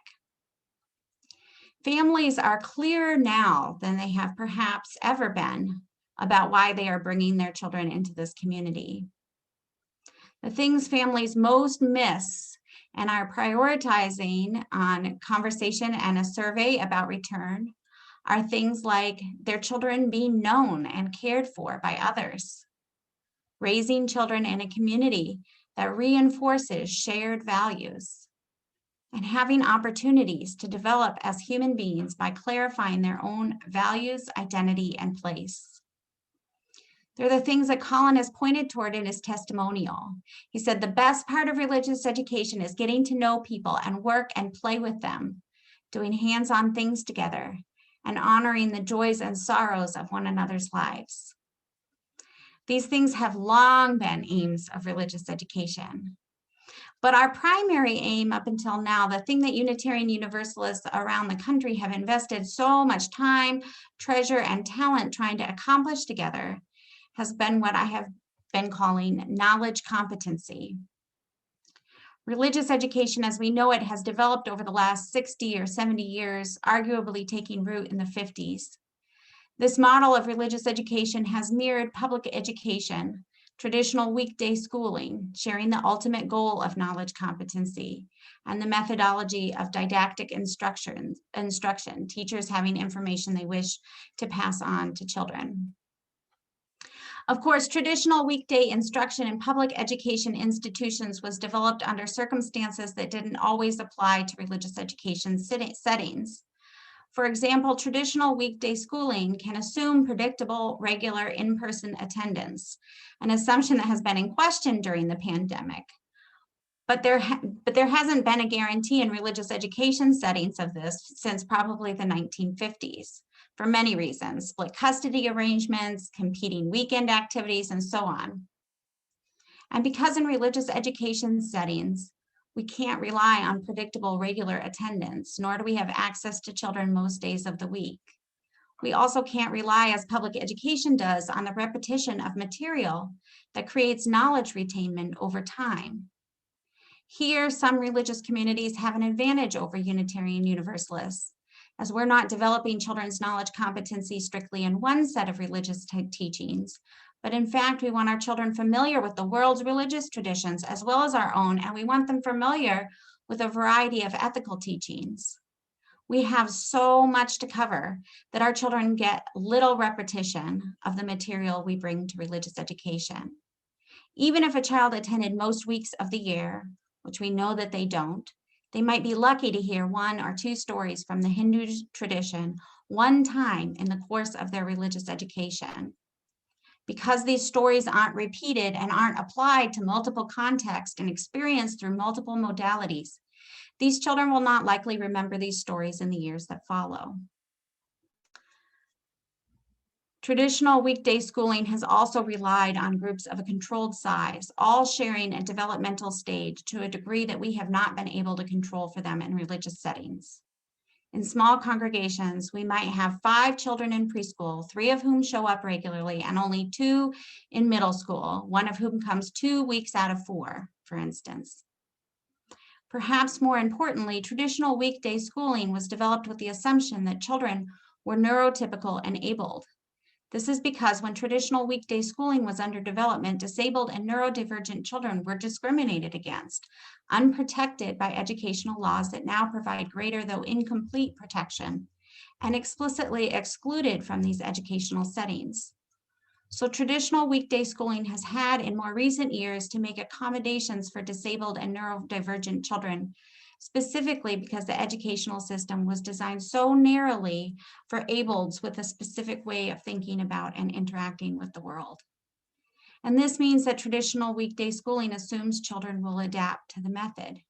Families are clearer now than they have perhaps ever been about why they are bringing their children into this community. The things families most miss and are prioritizing on conversation and a survey about return are things like their children being known and cared for by others, raising children in a community that reinforces shared values, and having opportunities to develop as human beings by clarifying their own values, identity, and place. They're the things that Colin has pointed toward in his testimonial. He said, the best part of religious education is getting to know people and work and play with them, doing hands-on things together, and honoring the joys and sorrows of one another's lives. These things have long been aims of religious education. But our primary aim up until now, the thing that Unitarian Universalists around the country have invested so much time, treasure, and talent trying to accomplish together, has been what I have been calling knowledge competency. Religious education as we know it has developed over the last 60 or 70 years, arguably taking root in the 50s. This model of religious education has mirrored public education, traditional weekday schooling, sharing the ultimate goal of knowledge competency, and the methodology of didactic instruction, teachers having information they wish to pass on to children. Of course, traditional weekday instruction in public education institutions was developed under circumstances that didn't always apply to religious education settings. For example, traditional weekday schooling can assume predictable, regular in-person attendance, an assumption that has been in question during the pandemic. But there hasn't been a guarantee in religious education settings of this since probably the 1950s for many reasons: split custody arrangements, competing weekend activities, and so on. And because in religious education settings, we can't rely on predictable regular attendance, nor do we have access to children most days of the week. We also can't rely, as public education does, on the repetition of material that creates knowledge retainment over time. Here, some religious communities have an advantage over Unitarian Universalists, as we're not developing children's knowledge competency strictly in one set of religious teachings, but in fact, we want our children familiar with the world's religious traditions as well as our own, and we want them familiar with a variety of ethical teachings. We have so much to cover that our children get little repetition of the material we bring to religious education. Even if a child attended most weeks of the year, which we know that they don't, they might be lucky to hear 1 or 2 stories from the Hindu tradition one time in the course of their religious education. Because these stories aren't repeated and aren't applied to multiple contexts and experienced through multiple modalities, these children will not likely remember these stories in the years that follow. Traditional weekday schooling has also relied on groups of a controlled size, all sharing a developmental stage to a degree that we have not been able to control for them in religious settings. In small congregations, we might have 5 children in preschool, 3 of whom show up regularly, and only 2 in middle school, 1 of whom comes 2 weeks out of 4, for instance. Perhaps more importantly, traditional weekday schooling was developed with the assumption that children were neurotypical and abled. This is because when traditional weekday schooling was under development, disabled and neurodivergent children were discriminated against, unprotected by educational laws that now provide greater, though incomplete, protection, and explicitly excluded from these educational settings. So traditional weekday schooling has had in more recent years to make accommodations for disabled and neurodivergent children, specifically because the educational system was designed so narrowly for ableds with a specific way of thinking about and interacting with the world. And this means that traditional weekday schooling assumes children will adapt to the method.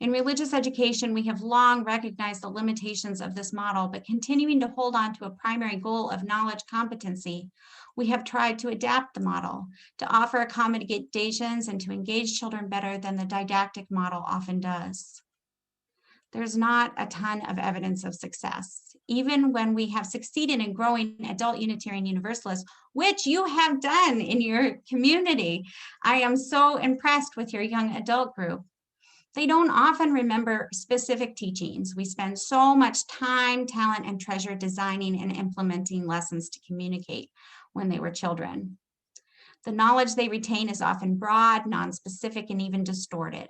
In religious education, we have long recognized the limitations of this model, but continuing to hold on to a primary goal of knowledge competency, we have tried to adapt the model, to offer accommodations and to engage children better than the didactic model often does. There's not a ton of evidence of success. Even when we have succeeded in growing adult Unitarian Universalists, which you have done in your community, I am so impressed with your young adult group. They don't often remember specific teachings. We spend so much time, talent, and treasure designing and implementing lessons to communicate when they were children. The knowledge they retain is often broad, non-specific, and even distorted.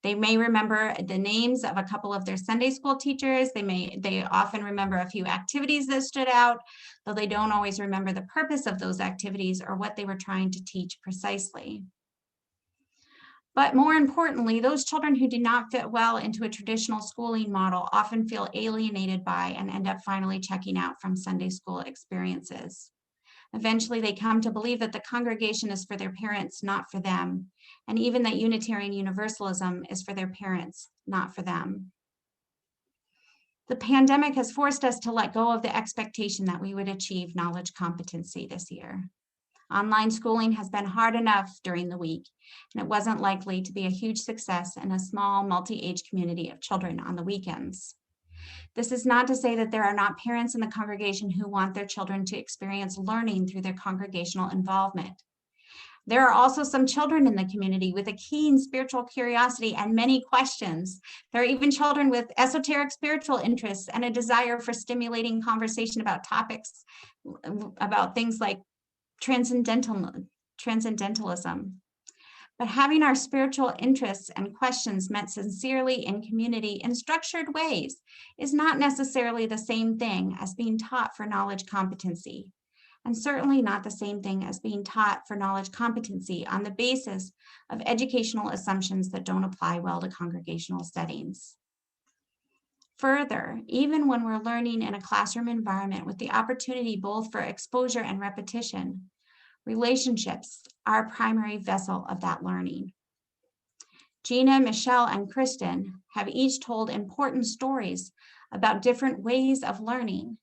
They may remember the names of a couple of their Sunday school teachers. They often remember a few activities that stood out, though they don't always remember the purpose of those activities or what they were trying to teach precisely. But more importantly, those children who do not fit well into a traditional schooling model often feel alienated by and end up finally checking out from Sunday school experiences. Eventually, they come to believe that the congregation is for their parents, not for them, and even that Unitarian Universalism is for their parents, not for them. The pandemic has forced us to let go of the expectation that we would achieve knowledge competency this year. Online schooling has been hard enough during the week, and it wasn't likely to be a huge success in a small multi-age community of children on the weekends. This is not to say that there are not parents in the congregation who want their children to experience learning through their congregational involvement. There are also some children in the community with a keen spiritual curiosity and many questions. There are even children with esoteric spiritual interests and a desire for stimulating conversation about topics, about things like transcendentalism. But having our spiritual interests and questions met sincerely in community in structured ways is not necessarily the same thing as being taught for knowledge competency, and certainly not the same thing as being taught for knowledge competency on the basis of educational assumptions that don't apply well to congregational settings. Further, even when we're learning in a classroom environment with the opportunity both for exposure and repetition, relationships are a primary vessel of that learning. Gina, Michelle, and Kristen have each told important stories about different ways of learning,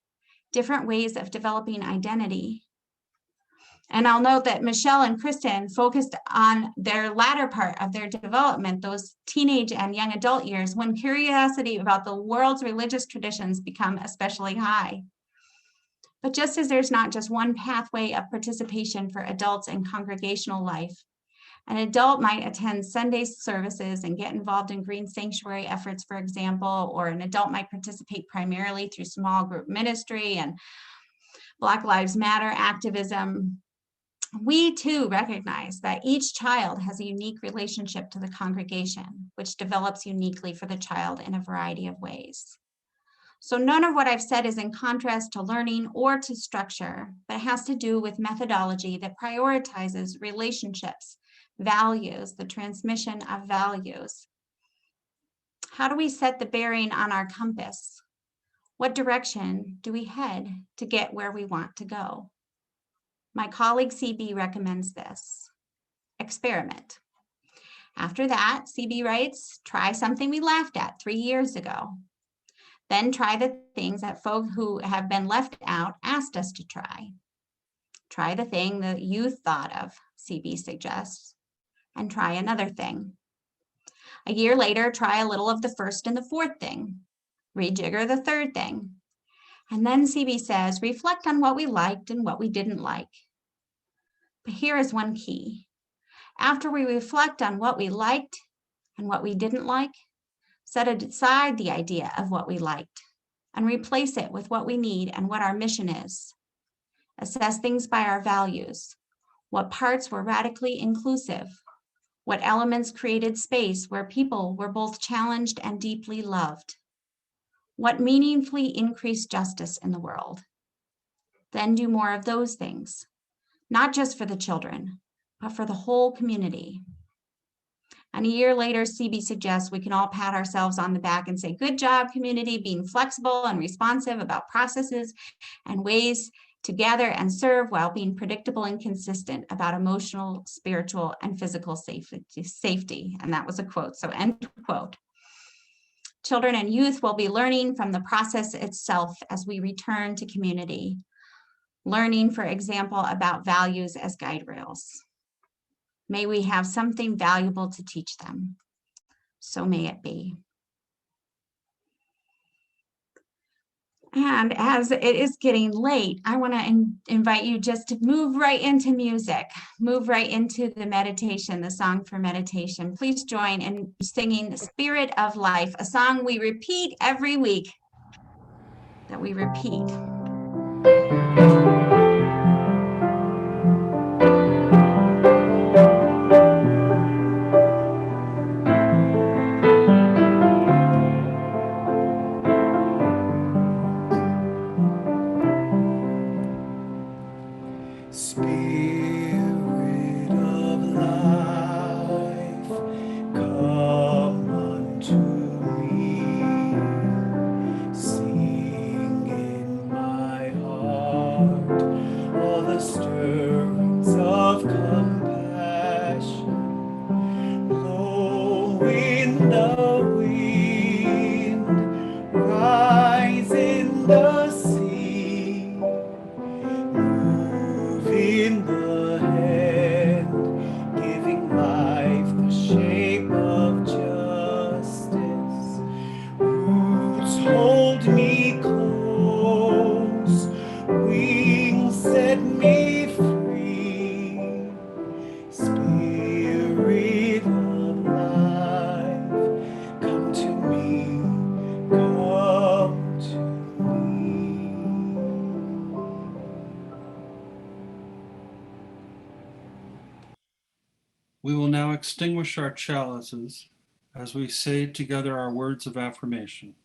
different ways of developing identity. And I'll note that Michelle and Kristen focused on their latter part of their development, those teenage and young adult years, when curiosity about the world's religious traditions become especially high. But just as there's not just one pathway of participation for adults in congregational life, an adult might attend Sunday services and get involved in green sanctuary efforts, for example, or an adult might participate primarily through small group ministry and Black Lives Matter activism. We too recognize that each child has a unique relationship to the congregation, which develops uniquely for the child in a variety of ways. So none of what I've said is in contrast to learning or to structure, but has to do with methodology that prioritizes relationships, values, the transmission of values. How do we set the bearing on our compass? What direction do we head to get where we want to go? My colleague CB recommends this: experiment. After that, CB writes, try something we laughed at 3 years ago. Then try the things that folk who have been left out asked us to try. Try the thing that youth thought of, CB suggests, and try another thing. A year later, try a little of the first and the fourth thing. Rejigger the third thing. And then CB says, reflect on what we liked and what we didn't like. But here is one key. After we reflect on what we liked and what we didn't like, set aside the idea of what we liked and replace it with what we need and what our mission is. Assess things by our values. What parts were radically inclusive? What elements created space where people were both challenged and deeply loved? What meaningfully increased justice in the world? Then do more of those things, not just for the children, but for the whole community. And a year later, CB suggests we can all pat ourselves on the back and say, good job, community, being flexible and responsive about processes and ways to gather and serve while being predictable and consistent about emotional, spiritual, and physical safety. And that was a quote, so end quote. Children and youth will be learning from the process itself as we return to community. Learning, for example, about values as guide rails. May we have something valuable to teach them. So may it be. And as it is getting late, I want to invite you just to move right into music, move right into the meditation, the song for meditation. Please join in singing the Spirit of Life, a song we repeat every week, that we repeat. Spirit of life, come unto me. Sing in my heart all the stirrings of compassion. Blow in the wind, rise in the sea. Move in the hand, giving life the shape of justice. Roots hold me close, wings set me free. Spirit of life, come to me, come to me. We will now extinguish our chalices as we say together our words of affirmation.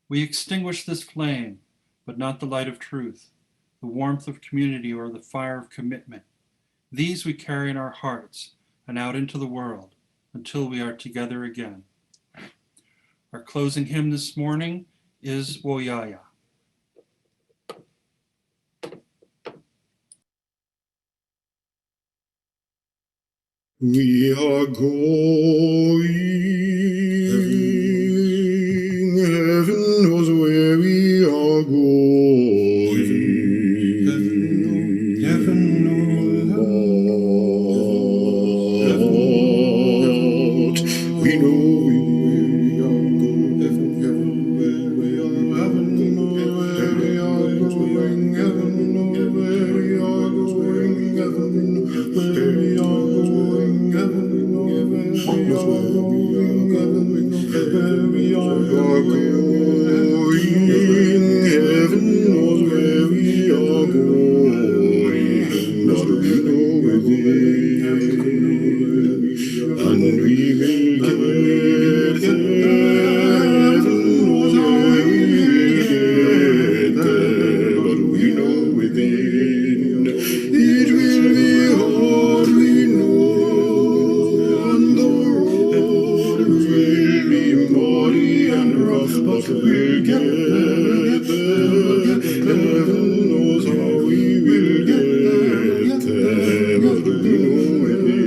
We extinguish this flame, but not the light of truth, the warmth of community, or the fire of commitment. These we carry in our hearts and out into the world until we are together again. Our closing hymn this morning is Woyaya. We are going. Heaven knows where we are going. Heaven But we know we are going. And we will get there. But we know within it will be hard, we know, and the road will be muddy and rough, but we'll get there. Heaven knows how we will get there, but we know within.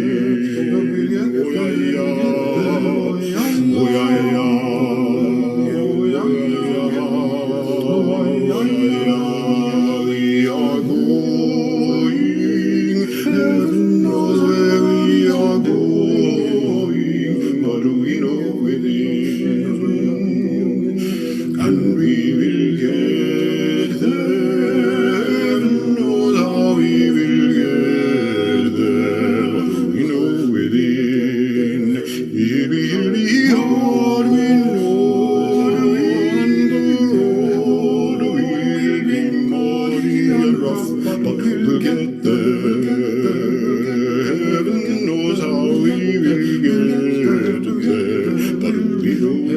Oh yeah, yeah, oh yeah, we are going. Heaven knows where we are going, but we know within, and we will get there. Heaven knows how we will get there, but we know within. It will be hard, we know, and the road will be muddy and rough, but we'll get there. Heaven knows how we will get there, but we know we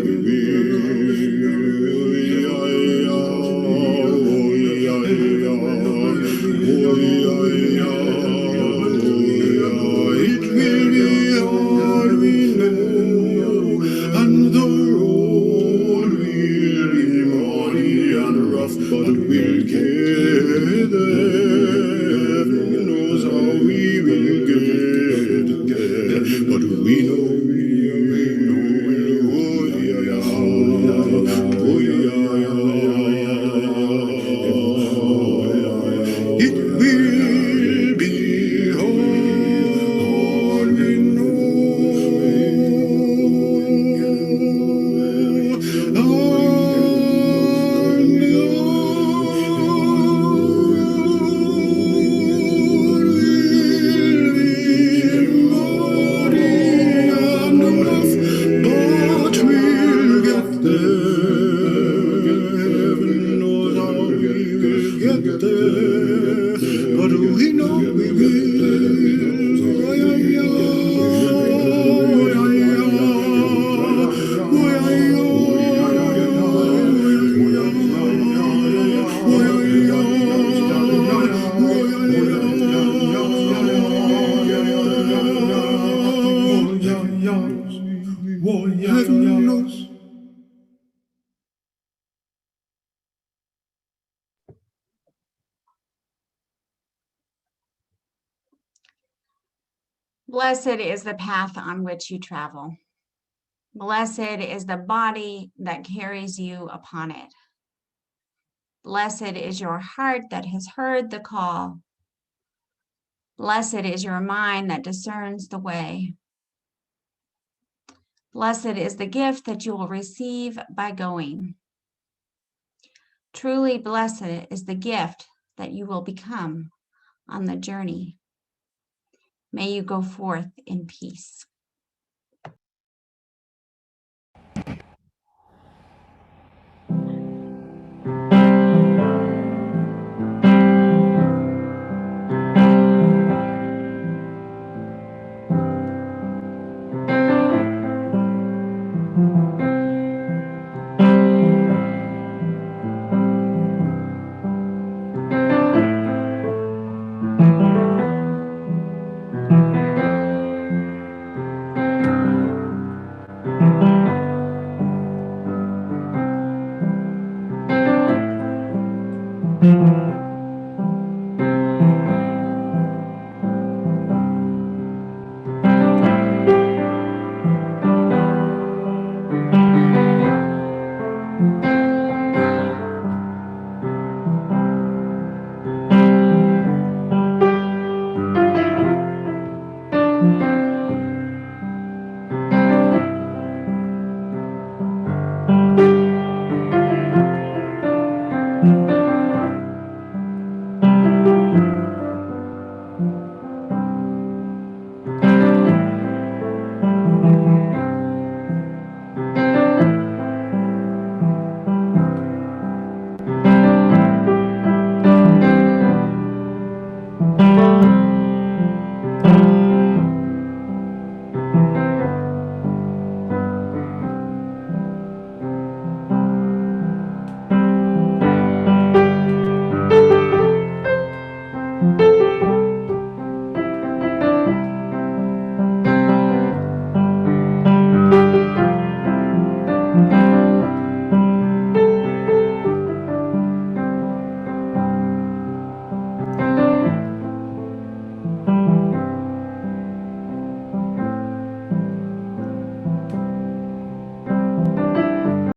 It will be hard, we know, and the road will be muddy and rough, but we'll get there. Heaven knows how we will get there, but we know we know. Oh yeah, yeah, oh yeah, yeah. It will be hard, we know. But we know we Heaven knows. Blessed is the path on which you travel. Blessed is the body that carries you upon it. Blessed is your heart that has heard the call. Blessed is your mind that discerns the way. Blessed is the gift that you will receive by going. Truly blessed is the gift that you will become on the journey. May you go forth in peace.